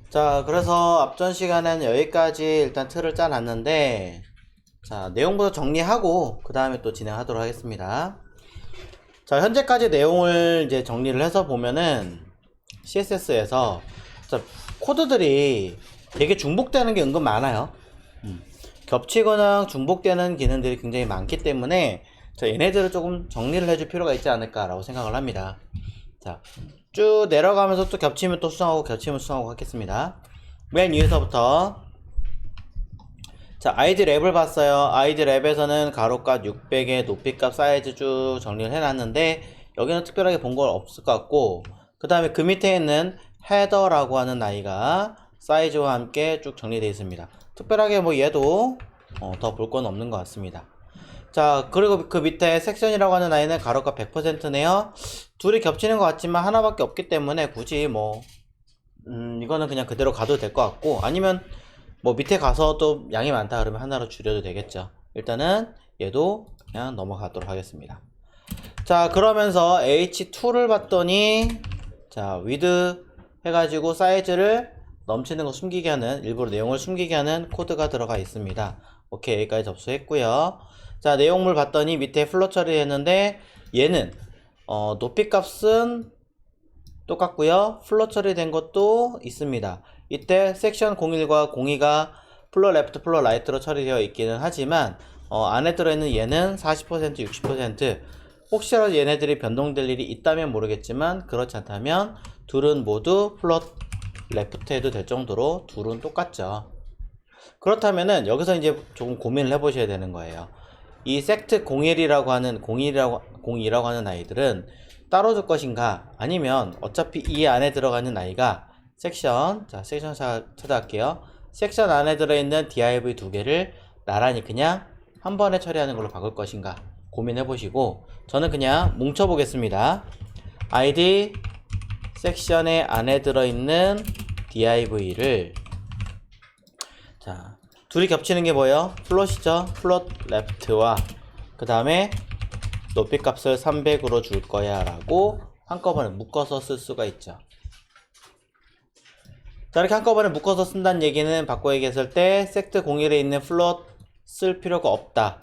자, 그래서 앞전 시간에는 여기까지 일단 틀을 짜놨는데, 자, 내용부터 정리하고, 그 다음에 또 진행하도록 하겠습니다. 자, 현재까지 내용을 이제 정리를 해서 보면은, CSS에서, 코드들이 되게 중복되는 게 은근 많아요. 겹치거나 중복되는 기능들이 굉장히 많기 때문에, 얘네들을 조금 정리를 해줄 필요가 있지 않을까라고 생각을 합니다. 자, 쭉 내려가면서 또 겹치면 또 수정하고 겹치면 수정하고 하겠습니다. 맨 위에서부터 자, ID 랩을 봤어요. ID 랩에서는 가로값 600에 높이값 사이즈 쭉 정리를 해놨는데 여기는 특별하게 본 건 없을 것 같고, 그 다음에 그 밑에 있는 헤더라고 하는 아이가 사이즈와 함께 쭉 정리되어 있습니다. 특별하게 뭐 얘도 더 볼 건 없는 것 같습니다. 자, 그리고 그 밑에 섹션이라고 하는 아이는 가로값 100%네요. 둘이 겹치는 것 같지만 하나밖에 없기 때문에 굳이 뭐 이거는 그냥 그대로 가도 될 것 같고, 아니면 뭐 밑에 가서 또 양이 많다 그러면 하나로 줄여도 되겠죠. 일단은 얘도 그냥 넘어가도록 하겠습니다. 자, 그러면서 H2를 봤더니 자, 위드 해가지고 사이즈를 넘치는 거 숨기게 하는, 일부러 내용을 숨기게 하는 코드가 들어가 있습니다. 오케이, 여기까지 접수했고요. 자, 내용물 봤더니 밑에 플롯 처리했는데 얘는 높이 값은 똑같고요. 플롯 처리된 것도 있습니다. 이때 섹션 01과 02가 플롯 레프트, 플롯 라이트로 처리되어 있기는 하지만 안에 들어있는 얘는 40%, 60%, 혹시라도 얘네들이 변동될 일이 있다면 모르겠지만 그렇지 않다면 둘은 모두 플롯 레프트 해도 될 정도로 둘은 똑같죠. 그렇다면은 여기서 이제 조금 고민을 해보셔야 되는 거예요. 이 섹트 01이라고 하는 02라고 하는 아이들은 따로 줄 것인가, 아니면 어차피 이 안에 들어가는 아이가 섹션, 자, 섹션 찾아갈게요. 섹션 안에 들어있는 div 두 개를 나란히 그냥 한 번에 처리하는 걸로 바꿀 것인가 고민해 보시고, 저는 그냥 뭉쳐 보겠습니다. id 섹션의 안에 들어있는 div를, 자, 둘이 겹치는 게 뭐예요? 플롯이죠. 플롯 레프트와 그 다음에 높이 값을 300으로 줄 거야 라고 한꺼번에 묶어서 쓸 수가 있죠. 자, 이렇게 한꺼번에 묶어서 쓴다는 얘기는 바꿔 얘기했을 때 섹트 01에 있는 플롯 쓸 필요가 없다,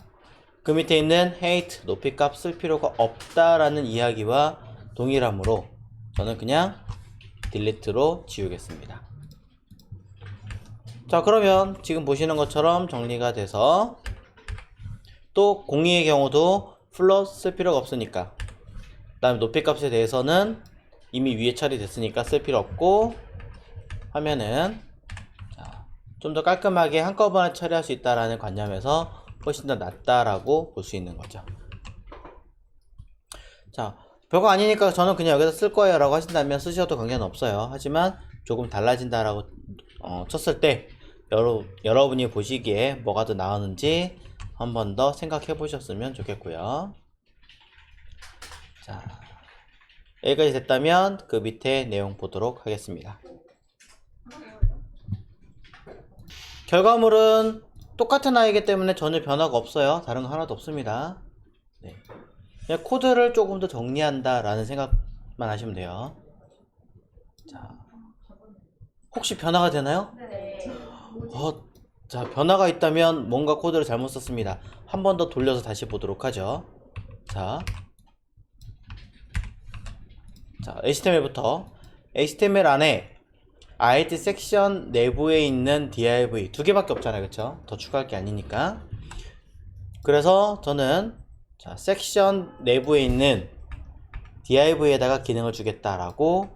그 밑에 있는 height 높이 값 쓸 필요가 없다 라는 이야기와 동일하므로 저는 그냥 딜리트로 지우겠습니다. 자, 그러면 지금 보시는 것처럼 정리가 돼서, 또 02의 경우도 플롯 쓸 필요가 없으니까, 그 다음에 높이 값에 대해서는 이미 위에 처리됐으니까 쓸 필요 없고 하면은 좀 더 깔끔하게 한꺼번에 처리할 수 있다라는 관념에서 훨씬 더 낫다라고 볼 수 있는 거죠. 자, 별거 아니니까 저는 그냥 여기서 쓸 거예요 라고 하신다면 쓰셔도 관계는 없어요. 하지만 조금 달라진다라고 쳤을 때 여러분이 보시기에 뭐가 더 나오는지 한 번 더 생각해 보셨으면 좋겠고요. 자, 여기까지 됐다면 그 밑에 내용 보도록 하겠습니다. 결과물은 똑같은 아이기 때문에 전혀 변화가 없어요. 다른 거 하나도 없습니다. 네. 그냥 코드를 조금 더 정리한다 라는 생각만 하시면 돼요. 자, 혹시 변화가 되나요? 네. 자, 변화가 있다면 뭔가 코드를 잘못 썼습니다. 한 번 더 돌려서 다시 보도록 하죠. 자, HTML부터. HTML 안에 id 섹션 내부에 있는 div 두 개밖에 없잖아요. 그쵸? 더 추가할 게 아니니까. 그래서 저는 자, 섹션 내부에 있는 div에다가 기능을 주겠다라고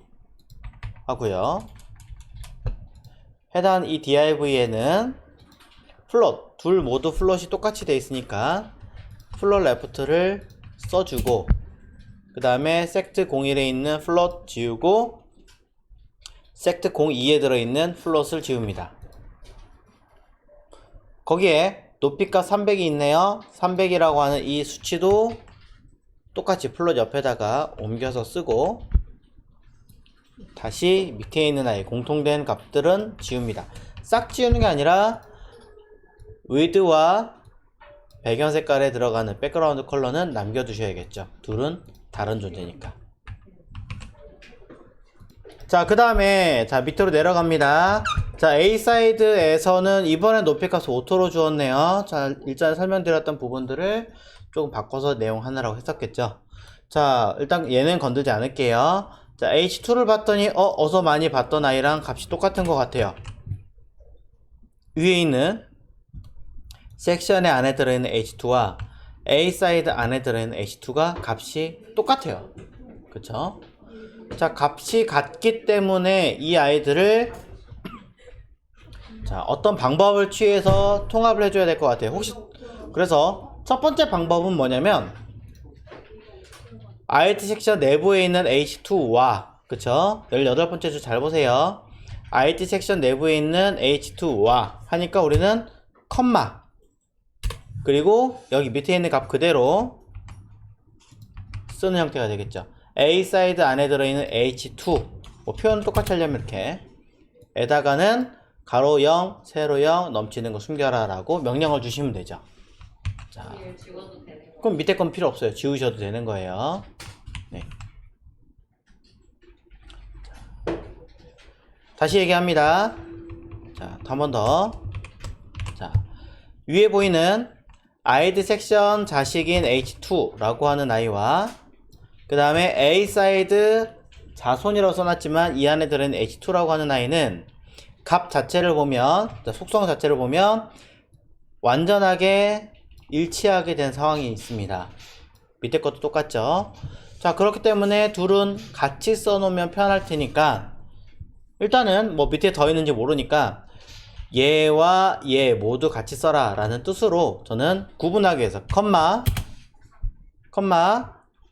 하고요. 해당 이 div에는 플롯, 둘 모두 플롯이 똑같이 돼 있으니까 플롯 레프트를 써주고, 그 다음에 섹트 01에 있는 플롯 지우고 섹트 02에 들어있는 플롯을 지웁니다. 거기에 높이값 300이 있네요. 300이라고 하는 이 수치도 똑같이 플롯 옆에다가 옮겨서 쓰고, 다시 밑에 있는 아이 공통된 값들은 지웁니다. 싹 지우는 게 아니라 위드와 배경 색깔에 들어가는 백그라운드 컬러는 남겨두셔야겠죠. 둘은 다른 존재니까. 자, 그 다음에 자 밑으로 내려갑니다. 자, A 사이드에서는 이번에 높이값을 오토로 주었네요. 자, 일전에 설명드렸던 부분들을 조금 바꿔서 내용 하나라고 했었겠죠. 자, 일단 얘는 건들지 않을게요. 자, H2를 봤더니 어서 많이 봤던 아이랑 값이 똑같은 것 같아요. 위에 있는 섹션의 안에 들어있는 H2와 A 사이드 안에 들어있는 H2가 값이 똑같아요. 그쵸? 자, 값이 같기 때문에 이 아이들을 자, 어떤 방법을 취해서 통합을 해줘야 될 것 같아요. 혹시 그래서 첫 번째 방법은 뭐냐면 IT 섹션 내부에 있는 H2와 그쵸? 18번째 줄 잘 보세요. IT 섹션 내부에 있는 H2와 하니까 우리는 컴마 그리고 여기 밑에 있는 값 그대로 쓰는 형태가 되겠죠. A 사이드 안에 들어있는 H2 뭐 표현 똑같이 하려면 이렇게 에다가는 가로 0, 세로 0 넘치는 거 숨겨라 라고 명령을 주시면 되죠. 자, 그럼 밑에 건 필요 없어요. 지우셔도 되는 거예요. 네. 다시 얘기합니다. 자, 한 번 더. 자, 위에 보이는 id 섹션 자식인 H2라고 하는 아이와 그 다음에 A 사이드 자손이라고 써놨지만 이 안에 들어있는 H2라고 하는 아이는 값 자체를 보면 속성 자체를 보면 완전하게 일치하게 된 상황이 있습니다. 밑에 것도 똑같죠. 자, 그렇기 때문에 둘은 같이 써놓으면 편할 테니까 일단은 뭐 밑에 더 있는지 모르니까 얘와 얘 모두 같이 써라 라는 뜻으로 저는 구분하기 위해서 컴마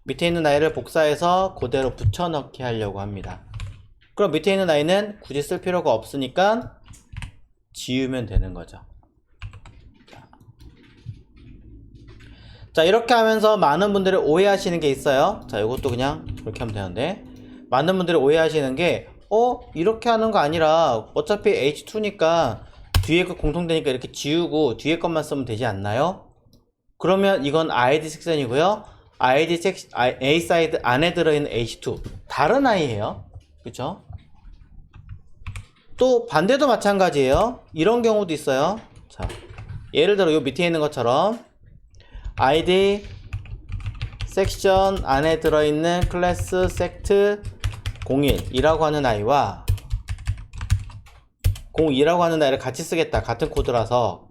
밑에 있는 아이를 복사해서 그대로 붙여넣기 하려고 합니다. 그럼 밑에 있는 아이는 굳이 쓸 필요가 없으니까 지우면 되는 거죠. 자, 이렇게 하면서 많은 분들이 오해하시는 게 있어요. 자, 이것도 그냥 이렇게 하면 되는데 많은 분들이 오해하시는 게 이렇게 하는 거 아니라 어차피 H2니까 뒤에 거 공통되니까 이렇게 지우고 뒤에 것만 쓰면 되지 않나요? 그러면 이건 ID 섹션이고요. A 사이드 안에 들어있는 H2 다른 아이예요. 그쵸? 또 반대도 마찬가지예요. 이런 경우도 있어요. 자, 예를 들어 요 밑에 있는 것처럼 ID 섹션 안에 들어있는 클래스 섹트 01이라고 하는 아이와 02라고 하는 아이를 같이 쓰겠다. 같은 코드라서.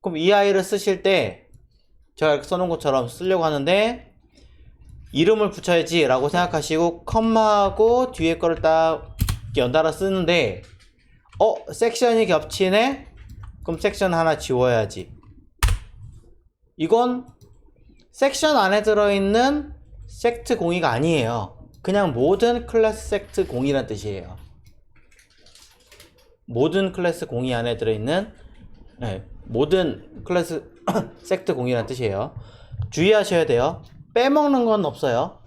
그럼 이 아이를 쓰실 때 제가 이렇게 써놓은 것처럼 쓰려고 하는데 이름을 붙여야지 라고 생각하시고 컴마하고 뒤에 거를 딱 연달아 쓰는데 섹션이 겹치네? 그럼 섹션 하나 지워야지. 이건 섹션 안에 들어있는 섹트 02가 아니에요. 그냥 모든 클래스 섹트 02란 뜻이에요. 모든 클래스 02 안에 들어있는 모든 클래스 섹트 02란 뜻이에요. 주의하셔야 돼요. 빼먹는 건 없어요.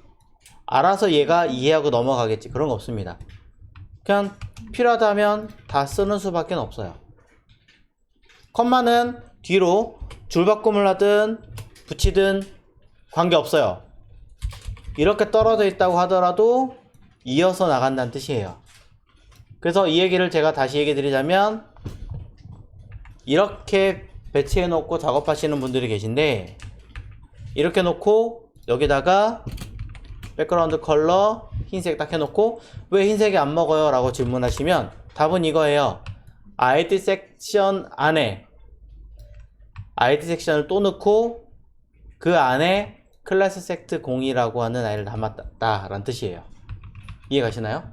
알아서 얘가 이해하고 넘어가겠지. 그런 거 없습니다. 그냥 필요하다면 다 쓰는 수밖에 없어요. 컴마는 뒤로 줄바꿈을 하든 붙이든 관계없어요. 이렇게 떨어져 있다고 하더라도 이어서 나간다는 뜻이에요. 그래서 이 얘기를 제가 다시 얘기 드리자면 이렇게 배치해 놓고 작업하시는 분들이 계신데 이렇게 놓고 여기다가 백그라운드 컬러 흰색 딱 해놓고 왜 흰색이 안 먹어요? 라고 질문하시면 답은 이거예요. ID 섹션 안에 ID 섹션을 또 넣고 그 안에 클래스 섹트 02라고 하는 아이를 담았다 라는 뜻이에요. 이해 가시나요?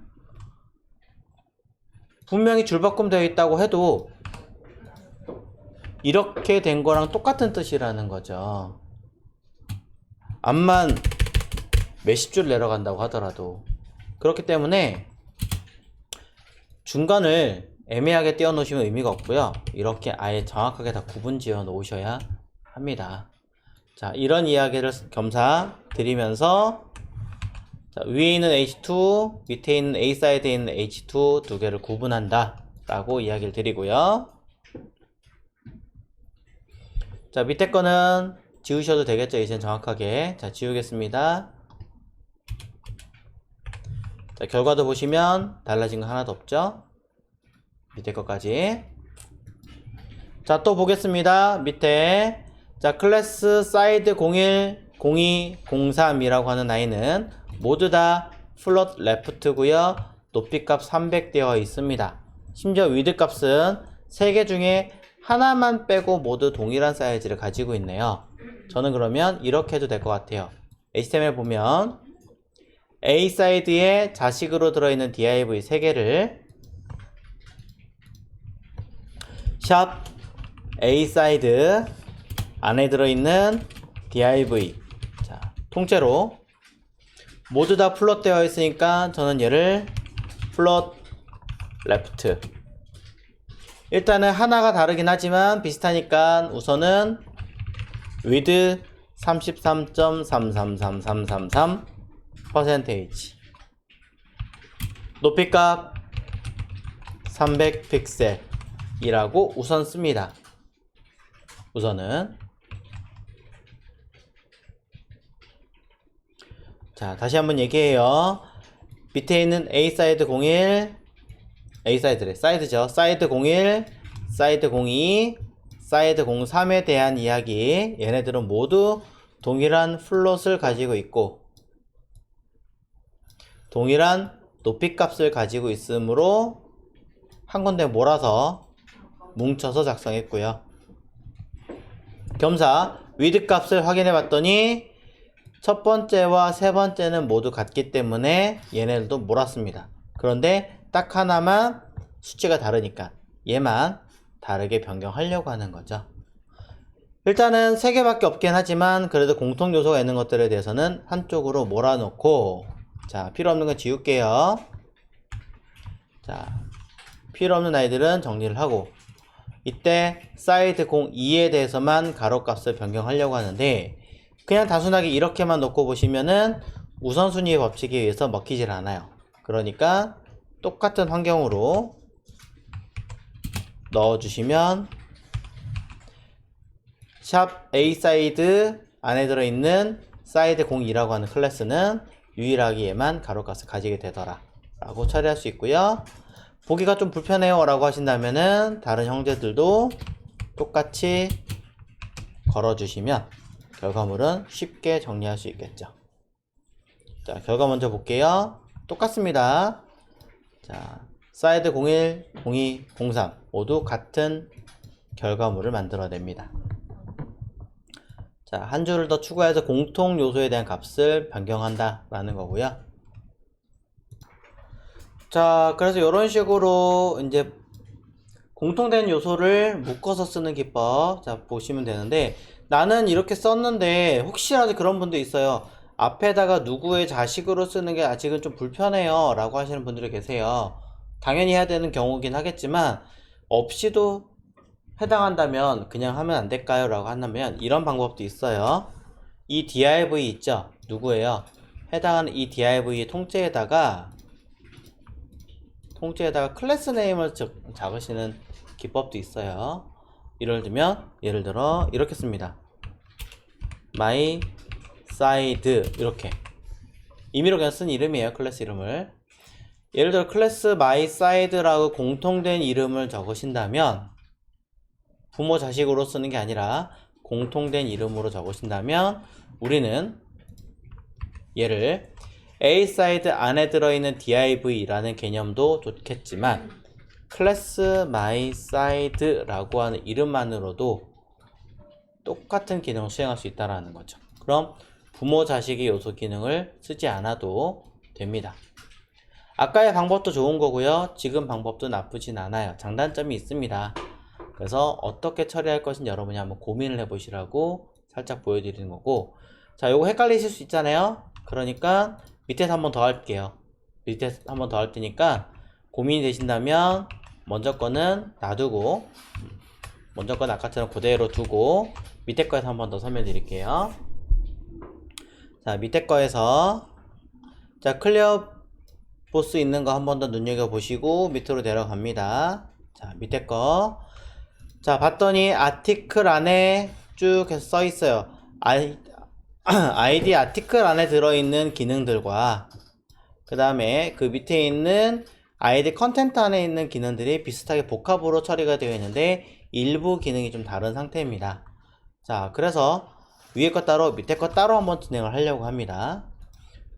분명히 줄바꿈 되어 있다고 해도 이렇게 된 거랑 똑같은 뜻이라는 거죠. 암만 몇십 줄 내려간다고 하더라도. 그렇기 때문에 중간을 애매하게 띄워 놓으시면 의미가 없고요. 이렇게 아예 정확하게 다 구분 지어 놓으셔야 합니다. 자, 이런 이야기를 겸사 드리면서 자, 위에 있는 H2, 밑에 있는 A 사이드에 있는 H2 두 개를 구분한다 라고 이야기를 드리고요. 자, 밑에 거는 지우셔도 되겠죠. 이젠 정확하게. 자, 지우겠습니다. 자, 자, 결과도 보시면 달라진 거 하나도 없죠? 밑에 것까지. 자, 또 보겠습니다. 밑에. 자, 클래스 사이드 01, 02, 03이라고 하는 아이는 모두 다 플롯 레프트고요. 높이 값 300 되어 있습니다. 심지어 위드 값은 3개 중에 하나만 빼고 모두 동일한 사이즈를 가지고 있네요. 저는 그러면 이렇게 해도 될 것 같아요. HTML 보면 A 사이드에 자식으로 들어있는 div 3개를 샵 A 사이드 안에 들어있는 div, 자, 통째로 모두 다 플롯 되어 있으니까 저는 얘를 플롯 레프트. 일단은 하나가 다르긴 하지만 비슷하니까 우선은 with 33.333333% 높이값 300 픽셀이라고 우선 씁니다. 우선은. 자, 다시 한번 얘기해요. 밑에 있는 A 사이드 01, A 사이드래, 사이드죠. 사이드 01, 사이드 02, 사이드 03에 대한 이야기. 얘네들은 모두 동일한 플롯을 가지고 있고 동일한 높이 값을 가지고 있으므로 한 군데 몰아서 뭉쳐서 작성했고요. 겸사 위드 값을 확인해 봤더니 첫 번째와 세 번째는 모두 같기 때문에 얘네들도 몰았습니다. 그런데 딱 하나만 수치가 다르니까 얘만 다르게 변경하려고 하는 거죠. 일단은 3개밖에 없긴 하지만 그래도 공통 요소가 있는 것들에 대해서는 한쪽으로 몰아놓고, 자, 필요 없는 건 지울게요. 자, 필요 없는 아이들은 정리를 하고, 이때 사이드 02에 대해서만 가로값을 변경하려고 하는데 그냥 단순하게 이렇게만 놓고 보시면은 우선순위의 법칙에 의해서 먹히질 않아요. 그러니까 똑같은 환경으로 넣어주시면 샵 A 사이드 안에 들어있는 사이드 02라고 하는 클래스는 유일하게 얘만 가로값을 가지게 되더라 라고 처리할 수 있고요. 보기가 좀 불편해요 라고 하신다면은 다른 형제들도 똑같이 걸어주시면 결과물은 쉽게 정리할 수 있겠죠. 자, 결과 먼저 볼게요. 똑같습니다. 자, 사이드 01, 02, 03 모두 같은 결과물을 만들어냅니다. 자, 한 줄을 더 추가해서 공통 요소에 대한 값을 변경한다 라는 거고요. 자, 그래서 이런 식으로 이제 공통된 요소를 묶어서 쓰는 기법, 자, 보시면 되는데, 나는 이렇게 썼는데 혹시라도 그런 분도 있어요. 앞에다가 누구의 자식으로 쓰는 게 아직은 좀 불편해요 라고 하시는 분들이 계세요. 당연히 해야 되는 경우긴 하겠지만 없이도 해당한다면 그냥 하면 안 될까요 라고 한다면 이런 방법도 있어요. 이 div 있죠? 누구예요? 해당하는 이 div의 통째에다가 클래스 네임을 적으시는 기법도 있어요. 예를 들어 이렇게 씁니다. my side 이렇게 임의로 그냥 쓴 이름이에요. 클래스 이름을. 예를 들어 클래스 my side라고 공통된 이름을 적으신다면 부모 자식으로 쓰는 게 아니라 공통된 이름으로 적으신다면 우리는 얘를 A 사이드 안에 들어있는 div라는 개념도 좋겠지만 클래스 my side라고 하는 이름만으로도 똑같은 기능을 수행할 수 있다는 거죠. 그럼 부모 자식의 요소 기능을 쓰지 않아도 됩니다. 아까의 방법도 좋은 거고요. 지금 방법도 나쁘진 않아요. 장단점이 있습니다. 그래서 어떻게 처리할 것인지 여러분이 한번 고민을 해보시라고 살짝 보여드리는 거고, 자, 요거 헷갈리실 수 있잖아요. 그러니까 밑에서 한번 더 할게요. 밑에서 한번 더 할 테니까 고민이 되신다면 먼저 거는 놔두고, 먼저 건 아까처럼 그대로 두고 밑에 거에서 한번 더 설명 드릴게요. 자, 밑에 거에서 자, 클리어 보스 있는 거 한번 더 눈여겨보시고 밑으로 내려갑니다. 자, 밑에 거. 자, 봤더니 아티클 안에 쭉 해서 써 있어요. 아이디 아티클 안에 들어있는 기능들과 그 다음에 그 밑에 있는 아이디 컨텐트 안에 있는 기능들이 비슷하게 복합으로 처리가 되어 있는데 일부 기능이 좀 다른 상태입니다. 자, 그래서 위에 거 따로 밑에 거 따로 한번 진행을 하려고 합니다.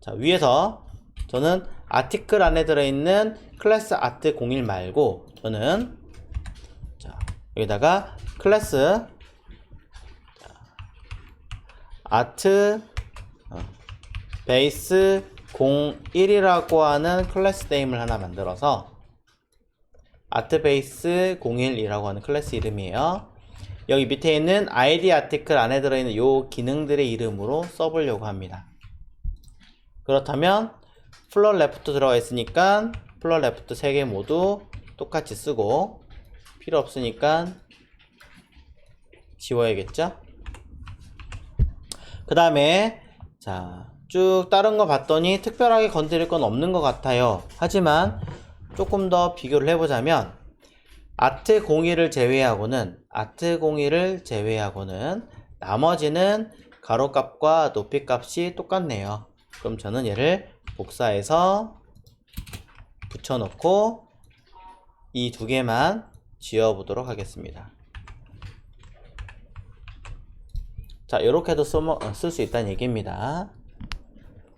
자, 위에서 저는 아티클 안에 들어있는 클래스 아트 01 말고 저는 자, 여기다가 클래스 아트 베이스 01이라고 하는 클래스 네임을 하나 만들어서 아트 베이스 01이라고 하는 클래스 이름이에요. 여기 밑에 있는 id 아티클 안에 들어있는 요 기능들의 이름으로 써보려고 합니다. 그렇다면 플롯 레프트 들어가 있으니까 플롯 레프트 3개 모두 똑같이 쓰고 필요 없으니까 지워야겠죠? 그 다음에 자, 쭉 다른 거 봤더니 특별하게 건드릴 건 없는 것 같아요. 하지만 조금 더 비교를 해보자면 아트 01을 제외하고는 나머지는 가로값과 높이값이 똑같네요. 그럼 저는 얘를 복사해서 붙여놓고 이 두 개만 지워보도록 하겠습니다. 자, 이렇게도 쓸 수 있다는 얘기입니다.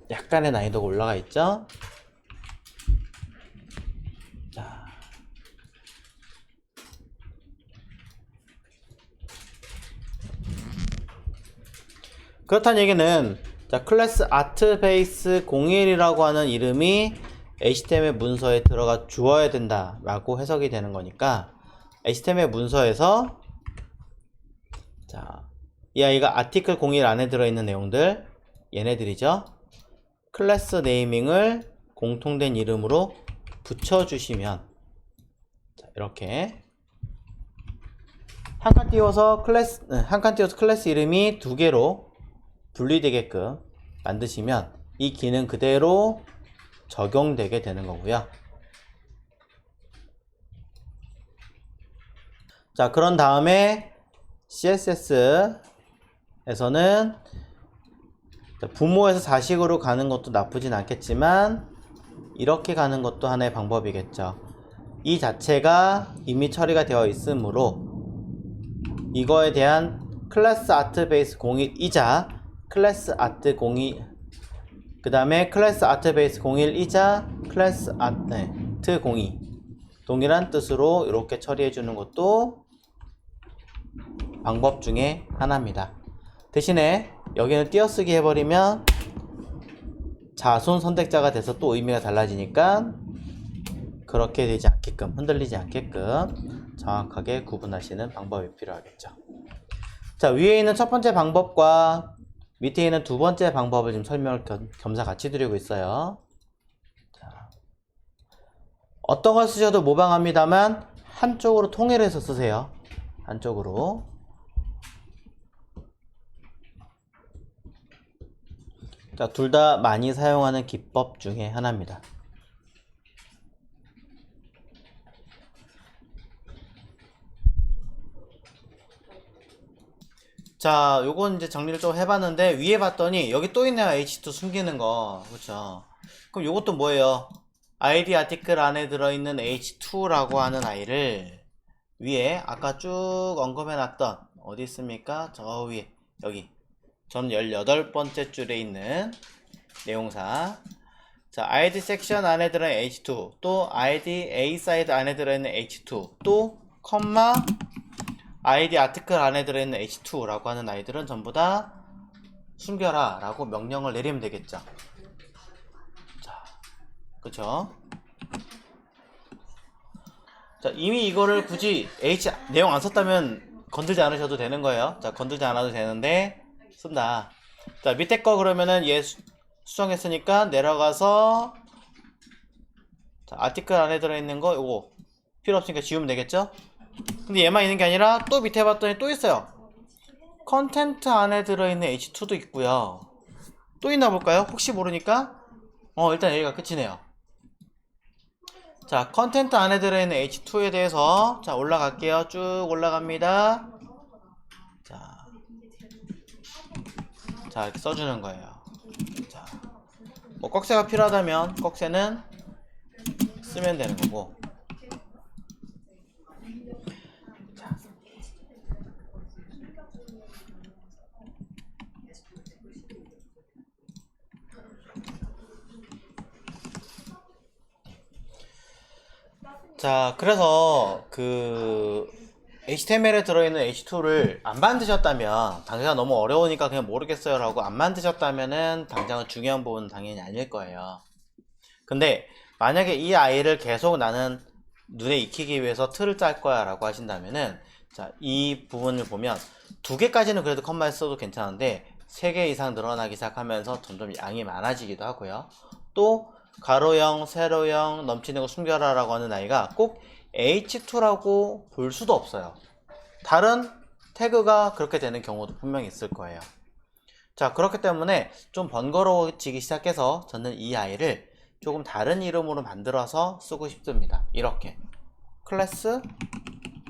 약간의 난이도가 올라가 있죠? 자, 그렇다는 얘기는 자, 클래스 아트 베이스 01이라고 하는 이름이 HTML 문서에 들어가 주어야 된다 라고 해석이 되는 거니까 HTML 문서에서 자, 이 아이가 아티클 01 안에 들어있는 내용들 얘네들이죠. 클래스 네이밍을 공통된 이름으로 붙여주시면 자, 이렇게 한 칸 띄워서 클래스 이름이 두 개로 분리되게끔 만드시면 이 기능 그대로 적용되게 되는 거고요. 자, 그런 다음에 CSS에서는 부모에서 자식으로 가는 것도 나쁘진 않겠지만 이렇게 가는 것도 하나의 방법이겠죠. 이 자체가 이미 처리가 되어 있으므로 이거에 대한 클래스 아트 베이스 01이자 클래스 아트 02 그 다음에 클래스 아트 베이스 01이자 클래스 아트 02 동일한 뜻으로 이렇게 처리해 주는 것도 방법 중에 하나입니다. 대신에 여기는 띄어쓰기 해버리면 자손 선택자가 돼서 또 의미가 달라지니까 그렇게 되지 않게끔, 흔들리지 않게끔 정확하게 구분하시는 방법이 필요하겠죠. 자, 위에 있는 첫 번째 방법과 밑에 있는 두 번째 방법을 지금 설명을 겸사 같이 드리고 있어요. 자, 어떤 걸 쓰셔도 모방합니다만 한쪽으로 통일해서 쓰세요. 한쪽으로. 자, 둘 다 많이 사용하는 기법 중에 하나입니다. 자, 요건 이제 정리를 좀 해봤는데 위에 봤더니 여기 또 있네요. H2 숨기는 거. 그렇죠? 그럼 요것도 뭐예요? id 아티클 안에 들어있는 H2라고 하는 아이를 위에 아까 쭉 언급해 놨던 어디 있습니까? 저 위에 여기 전 18번째 줄에 있는 내용사 자, id 섹션 안에 들어있는 H2 또 id A 사이드 안에 들어있는 H2 또 컴마 id 아티클 안에 들어있는 H2라고 하는 아이들은 전부 다 숨겨라 라고 명령을 내리면 되겠죠. 자, 그쵸? 자, 이미 이거를 굳이 내용 안 썼다면 건들지 않으셔도 되는 거예요. 자, 건들지 않아도 되는데 쓴다. 자, 밑에 거 그러면은 얘 수정했으니까 내려가서 자, 아티클 안에 들어있는 거 요거 필요 없으니까 지우면 되겠죠? 근데 얘만 있는 게 아니라 또 밑에 봤더니 또 있어요. 컨텐트 안에 들어있는 H2도 있고요. 또 있나 볼까요? 혹시 모르니까 일단 여기가 끝이네요. 자, 컨텐트 안에 들어있는 H2에 대해서 자, 올라갈게요. 쭉 올라갑니다. 자, 이렇게 써주는 거예요. 자, 뭐 꺽쇠가 필요하다면 꺽쇠는 쓰면 되는 거고. 자, 그래서 그 HTML에 들어있는 H2를 안 만드셨다면, 당장 너무 어려우니까 그냥 모르겠어요 라고 안 만드셨다면은 당장은 중요한 부분은 당연히 아닐 거예요. 근데 만약에 이 아이를 계속 나는 눈에 익히기 위해서 틀을 짤 거야 라고 하신다면은, 자, 이 부분을 보면 2개까지는 그래도 컴마에 써도 괜찮은데 3개 이상 늘어나기 시작하면서 점점 양이 많아지기도 하고요. 또 가로형, 세로형, 넘치는 거 숨겨라 라고 하는 아이가 꼭 H2라고 볼 수도 없어요. 다른 태그가 그렇게 되는 경우도 분명히 있을 거예요. 자, 그렇기 때문에 좀 번거로워지기 시작해서 저는 이 아이를 조금 다른 이름으로 만들어서 쓰고 싶습니다. 이렇게 클래스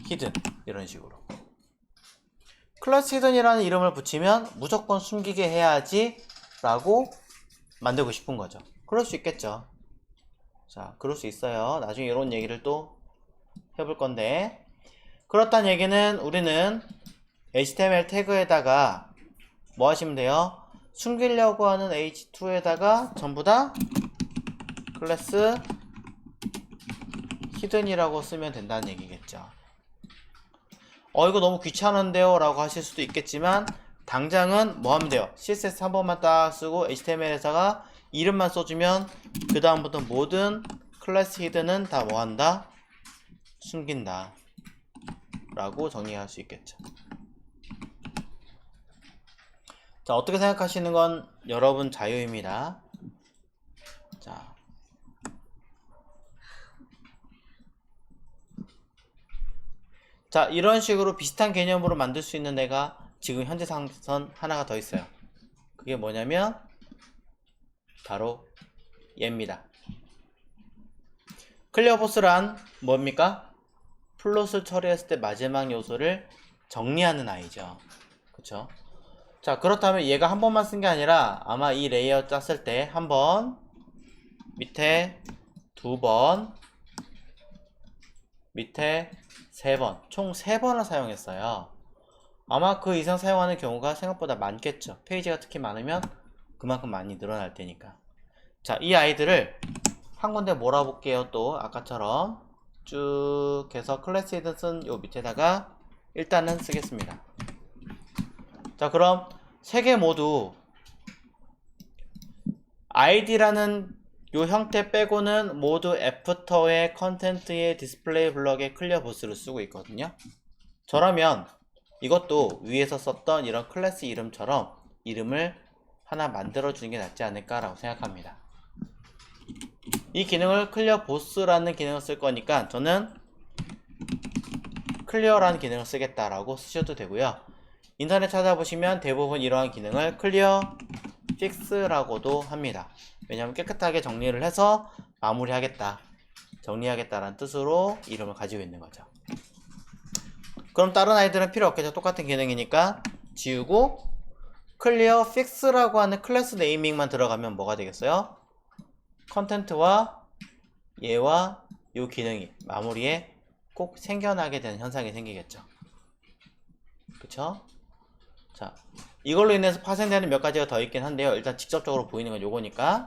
히든, 이런 식으로. 클래스 히든이라는 이름을 붙이면 무조건 숨기게 해야지 라고 만들고 싶은 거죠. 그럴 수 있겠죠. 자, 그럴 수 있어요. 나중에 이런 얘기를 또 해볼 건데, 그렇다는 얘기는 우리는 HTML 태그에다가 뭐 하시면 돼요? 숨기려고 하는 H2에다가 전부 다 클래스 히든이라고 쓰면 된다는 얘기겠죠. 이거 너무 귀찮은데요 라고 하실 수도 있겠지만, 당장은 뭐 하면 돼요? CSS 한 번만 딱 쓰고 HTML에다가 이름만 써주면 그 다음부터 모든 클래스 히든은 다 뭐 한다? 숨긴다 라고 정리할 수 있겠죠. 자, 어떻게 생각하시는 건 여러분 자유입니다. 자, 이런 식으로 비슷한 개념으로 만들 수 있는 애가 지금 현재 상태선 하나가 더 있어요. 그게 뭐냐면 바로 얘입니다. 클리어포스란 뭡니까? 플롯을 처리했을 때 마지막 요소를 정리하는 아이죠. 그쵸? 자, 그렇다면 얘가 한 번만 쓴 게 아니라 아마 이 레이어 짰을 때 한 번, 밑에 2번, 밑에 3번, 총 3번을 사용했어요. 아마 그 이상 사용하는 경우가 생각보다 많겠죠. 페이지가 특히 많으면 그만큼 많이 늘어날 테니까. 자, 이 아이들을 한 군데 몰아볼게요. 또 아까처럼 쭉 해서 클래스 히든 쓴 요 밑에다가 일단은 쓰겠습니다. 자, 그럼 3개 모두 id라는 요 형태 빼고는 모두 애프터의 컨텐트의 디스플레이 블럭의 클리어 보스를 쓰고 있거든요. 저라면 이것도 위에서 썼던 이런 클래스 이름처럼 이름을 하나 만들어 주는 게 낫지 않을까 라고 생각합니다. 이 기능을 클리어 보스라는 기능을 쓸 거니까 저는 클리어라는 기능을 쓰겠다라고 쓰셔도 되고요. 인터넷 찾아보시면 대부분 이러한 기능을 클리어 픽스라고도 합니다. 왜냐하면 깨끗하게 정리를 해서 마무리하겠다, 정리하겠다라는 뜻으로 이름을 가지고 있는 거죠. 그럼 다른 아이들은 필요 없겠죠. 똑같은 기능이니까 지우고 클리어 픽스라고 하는 클래스 네이밍만 들어가면 뭐가 되겠어요? 컨텐트와 얘와 이 기능이 마무리에 꼭 생겨나게 되는 현상이 생기겠죠. 그쵸? 자, 이걸로 인해서 파생되는 몇 가지가 더 있긴 한데요. 일단 직접적으로 보이는 건 요거니까.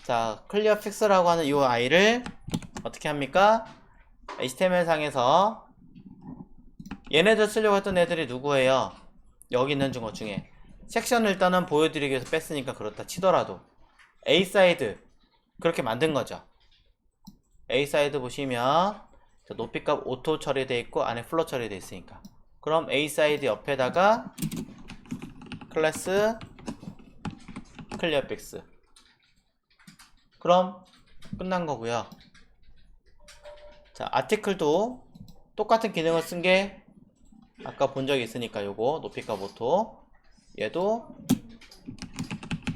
자, 클리어 픽스라고 하는 이 아이를 어떻게 합니까? HTML 상에서 얘네들 쓰려고 했던 애들이 누구예요? 여기 있는 것 중에 섹션을 일단은 보여드리기 위해서 뺐으니까 그렇다 치더라도 A사이드 그렇게 만든 거죠. A사이드 보시면 높이값 오토 처리되어 있고 안에 플롯 처리되어 있으니까, 그럼 A사이드 옆에다가 클래스 클리어 픽스, 그럼 끝난 거고요. 자, 아티클도 똑같은 기능을 쓴 게 아까 본 적이 있으니까 요거 높이값 오토, 얘도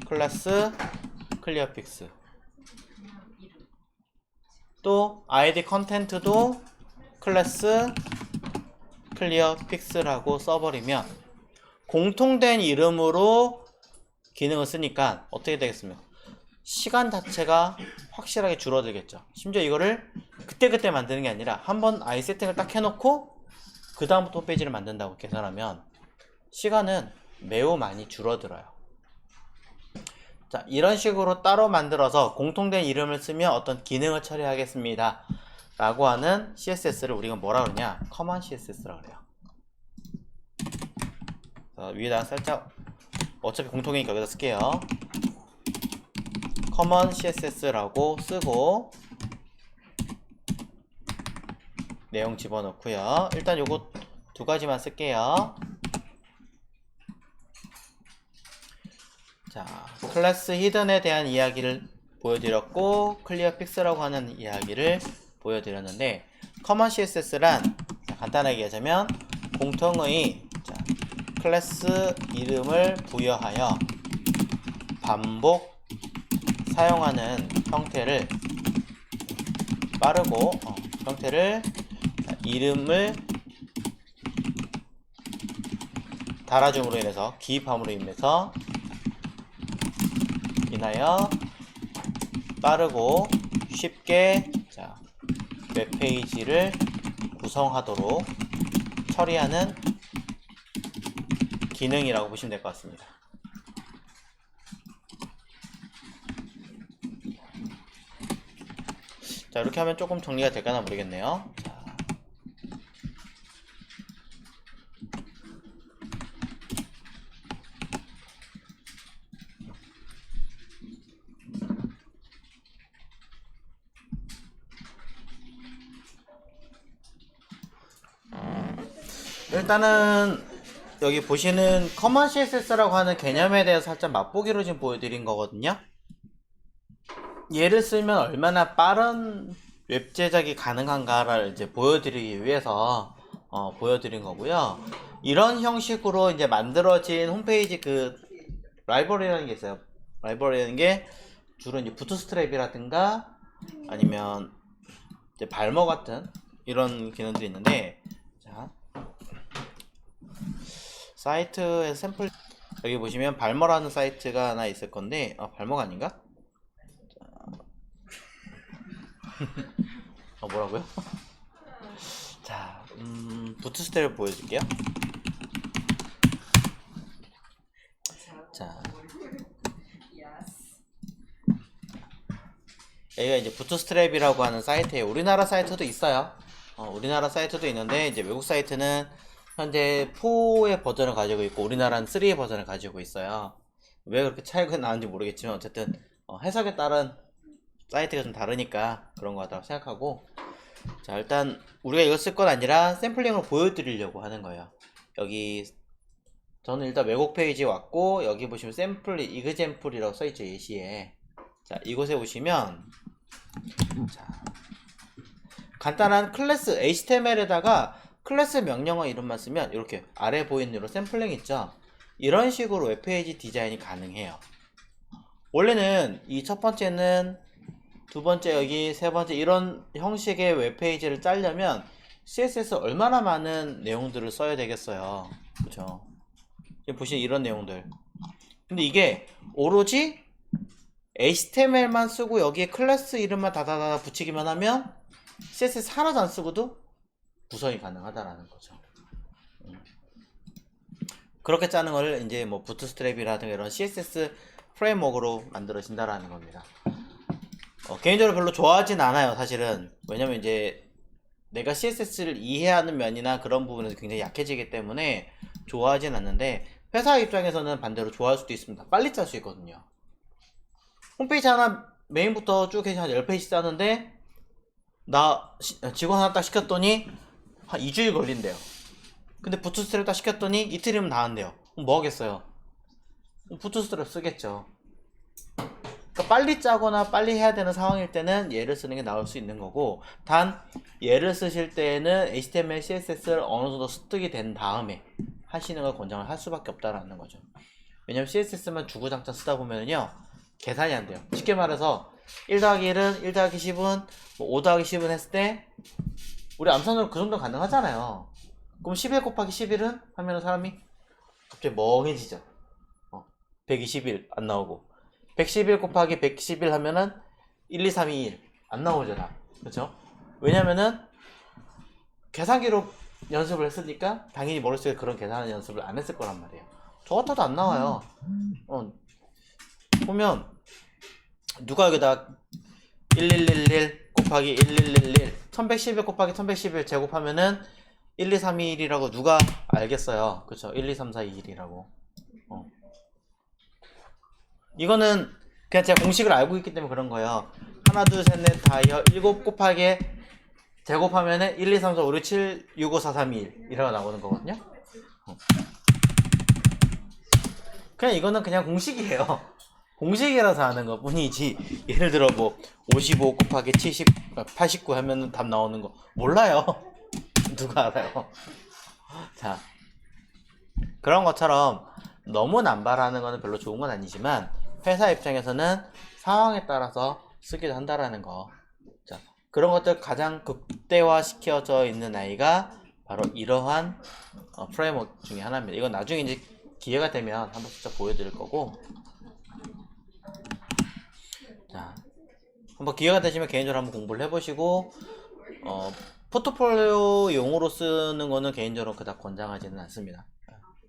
클래스 클리어 픽스, 또 id 컨텐트도 클래스 클리어 픽스라고 써버리면 공통된 이름으로 기능을 쓰니까 어떻게 되겠습니까? 시간 자체가 확실하게 줄어들겠죠. 심지어 이거를 그때그때 만드는 게 아니라 한번 아예 세팅을 딱 해놓고 그 다음부터 홈페이지를 만든다고 계산하면 시간은 매우 많이 줄어들어요. 자, 이런 식으로 따로 만들어서 공통된 이름을 쓰며 어떤 기능을 처리하겠습니다 라고 하는 CSS를 우리가 뭐라 그러냐, 커먼 CSS라고 그래요. 위에다가 살짝, 어차피 공통이니까 여기다 쓸게요. 커먼 CSS라고 쓰고 내용 집어넣고요. 일단 요거 두 가지만 쓸게요. 자, 클래스 히든에 대한 이야기를 보여드렸고 클리어 픽스라고 하는 이야기를 보여드렸는데, 커먼 CSS란 간단하게 얘기하자면 공통의 클래스 이름을 부여하여 반복 사용하는 형태를 빠르고 형태를 이름을 달아줌으로 인해서, 기입함으로 인하여 빠르고 쉽게 웹페이지를 구성하도록 처리하는 기능이라고 보시면 될 것 같습니다. 자, 이렇게 하면 조금 정리가 될까나 모르겠네요. 일단은 여기 보시는 커먼 CSS라고 하는 개념에 대해서 살짝 맛보기로 지금 보여드린 거거든요. 얘를 쓰면 얼마나 빠른 웹 제작이 가능한가를 이제 보여드리기 위해서 보여드린 거고요. 이런 형식으로 이제 만들어진 홈페이지 그 라이브러리라는 게 있어요. 라이브러리라는 게 주로 이제 부트스트랩이라든가 아니면 이제 발머 같은 이런 기능들이 있는데, 자, 사이트에서 샘플, 여기 보시면 발머라는 사이트가 하나 있을 건데, 발머가 아닌가? 뭐라고요? 자, 부트스트랩을 보여줄게요. 자, 여기가 이제 부트스트랩이라고 하는 사이트예요. 우리나라 사이트도 있어요. 우리나라 사이트도 있는데, 이제 외국 사이트는 현재 4의 버전을 가지고 있고 우리나라는 3의 버전을 가지고 있어요. 왜 그렇게 차이가 나는지 모르겠지만 어쨌든 해석에 따른 사이트가 좀 다르니까 그런 거 같다고 생각하고, 자, 일단 우리가 이거 쓸 건 아니라 샘플링으로 보여드리려고 하는 거예요. 여기 저는 일단 외국 페이지에 왔고, 여기 보시면 샘플 이그젬플이라고 써있죠, 예시에. 자, 이곳에 오시면 자, 간단한 클래스 HTML에다가 클래스 명령어 이름만 쓰면 이렇게 아래 보이는 이런 샘플링 있죠. 이런 식으로 웹페이지 디자인이 가능해요. 원래는 이 첫 번째는, 두 번째 여기, 세 번째 이런 형식의 웹페이지를 짜려면 CSS 얼마나 많은 내용들을 써야 되겠어요. 그렇죠? 보시면 이런 내용들. 근데 이게 오로지 HTML만 쓰고 여기에 클래스 이름만 다다다 붙이기만 하면 CSS 하나도 안 쓰고도 구성이 가능하다라는 거죠. 그렇게 짜는 걸 이제 뭐 부트스트랩이라든가 이런 CSS 프레임워크로 만들어진다라는 겁니다. 개인적으로 별로 좋아하진 않아요, 사실은. 왜냐면 이제 내가 CSS를 이해하는 면이나 그런 부분에서 굉장히 약해지기 때문에 좋아하진 않는데, 회사 입장에서는 반대로 좋아할 수도 있습니다. 빨리 짤 수 있거든요. 홈페이지 하나 메인부터 쭉 해서 한 10페이지 짜는데, 나 직원 하나 딱 시켰더니 한 2주일 걸린대요. 근데 부트스트랩 딱 시켰더니 이틀이면 다 한대요. 그럼 뭐 하겠어요? 부트스트랩 쓰겠죠. 그러니까 빨리 짜거나 빨리 해야 되는 상황일 때는 얘를 쓰는 게 나올 수 있는 거고, 단 얘를 쓰실 때는 HTML, CSS를 어느 정도 습득이 된 다음에 하시는 걸 권장을 할 수밖에 없다라는 거죠. 왜냐면 CSS만 주구장창 쓰다 보면요 계산이 안 돼요. 쉽게 말해서 1 더하기 1은 1 더하기 10은 뭐 5 더하기 10은 했을 때 우리 암산으로 그 정도 가능하잖아요. 그럼 11 곱하기 11은 하면 사람이 갑자기 멍해지죠. 121 안 나오고, 111 곱하기 111 하면은 1, 2, 3, 2, 1 안 나오잖아. 그렇죠? 왜냐면은 계산기로 연습을 했으니까 당연히 머릿속에 그런 계산하는 연습을 안 했을 거란 말이에요. 저 같아도 안 나와요. 보면 누가 여기다 1111 곱하기 1111 1111 곱하기 1111 제곱하면은 1, 2, 3, 2, 1이라고 누가 알겠어요. 그쵸? 1, 2, 3, 4, 2, 1이라고. 이거는 그냥 제가 공식을 알고 있기 때문에 그런 거예요. 하나, 둘, 셋, 넷, 다여 7 곱하기 제곱하면은 1, 2, 3, 4, 5, 6, 7, 6, 5, 4, 3, 2, 1 이라고 나오는 거거든요. 그냥 이거는 그냥 공식이에요. 공식이라서 하는 것 뿐이지. 예를 들어 뭐 55 곱하기 70, 89 하면은 답 나오는 거 몰라요. 누가 알아요? 자, 그런 것처럼 너무 남발하는 거는 별로 좋은 건 아니지만 회사 입장에서는 상황에 따라서 쓰기도 한다라는 거. 자, 그런 것들 가장 극대화 시켜져 있는 아이가 바로 이러한 프레임워크 중에 하나입니다. 이건 나중에 이제 기회가 되면 한번 직접 보여드릴 거고, 자, 한번 기회가 되시면 개인적으로 한번 공부를 해보시고, 포트폴리오 용으로 쓰는 거는 개인적으로 그닥 권장하지는 않습니다.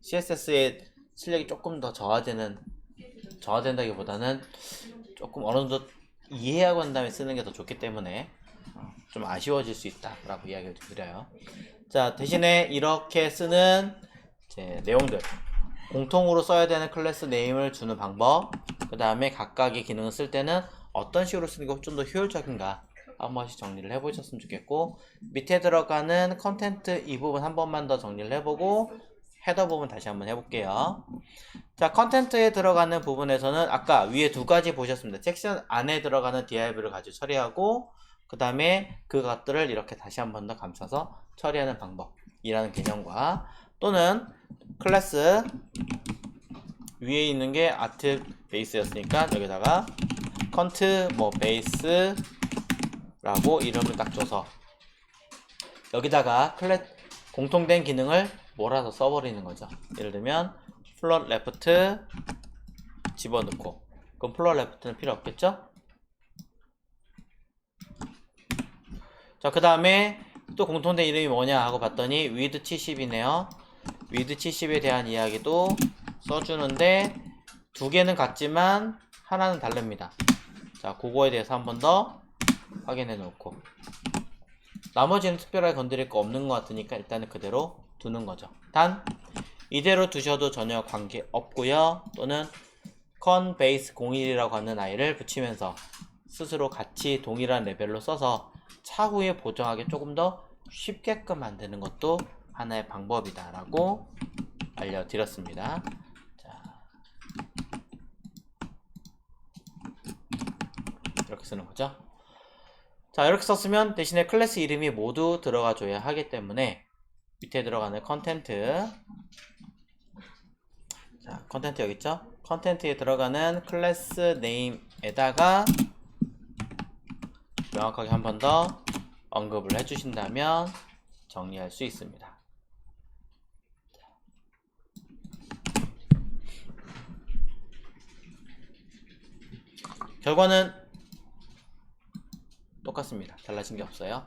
CSS의 실력이 조금 더 저하된다기보다는 조금 어느 정도 이해하고 난 다음에 쓰는 게 더 좋기 때문에 좀 아쉬워질 수 있다라고 이야기를 드려요. 자, 대신에 이렇게 쓰는 이제 내용들, 공통으로 써야 되는 클래스 네임을 주는 방법, 그 다음에 각각의 기능을 쓸 때는 어떤 식으로 쓰는 게 좀 더 효율적인가 한 번씩 정리를 해보셨으면 좋겠고, 밑에 들어가는 컨텐트 이 부분 한 번만 더 정리를 해보고 헤더 부분 다시 한번 해볼게요. 자, 컨텐트에 들어가는 부분에서는 아까 위에 두 가지 보셨습니다. 섹션 안에 들어가는 div를 가지고 처리하고, 그 다음에 그것들을 이렇게 다시 한 번 더 감싸서 처리하는 방법이라는 개념과, 또는 클래스 위에 있는 게 아트 베이스였으니까 여기다가 컨트 뭐 베이스 라고 이름을 딱 줘서 여기다가 공통된 기능을 몰아서 써버리는 거죠. 예를 들면 플롯 레프트 집어넣고, 그럼 플롯 레프트는 필요 없겠죠? 자, 그 다음에 또 공통된 이름이 뭐냐 하고 봤더니 with 70이네요. with 70에 대한 이야기도 써주는데 두 개는 같지만 하나는 다릅니다. 자, 그거에 대해서 한 번 더 확인해 놓고, 나머지는 특별하게 건드릴 거 없는 것 같으니까 일단은 그대로 두는 거죠. 단 이대로 두셔도 전혀 관계 없고요. 또는 con base 01이라고 하는 아이를 붙이면서 스스로 같이 동일한 레벨로 써서 차후에 보정하기 조금 더 쉽게끔 만드는 것도 하나의 방법이다 라고 알려드렸습니다. 자, 이렇게 쓰는 거죠. 자, 이렇게 썼으면 대신에 클래스 이름이 모두 들어가 줘야 하기 때문에 밑에 들어가는 컨텐트, 자, 컨텐트 여기 있죠? 컨텐트에 들어가는 클래스 네임에다가 명확하게 한 번 더 언급을 해주신다면 정리할 수 있습니다. 결과는 똑같습니다. 달라진 게 없어요.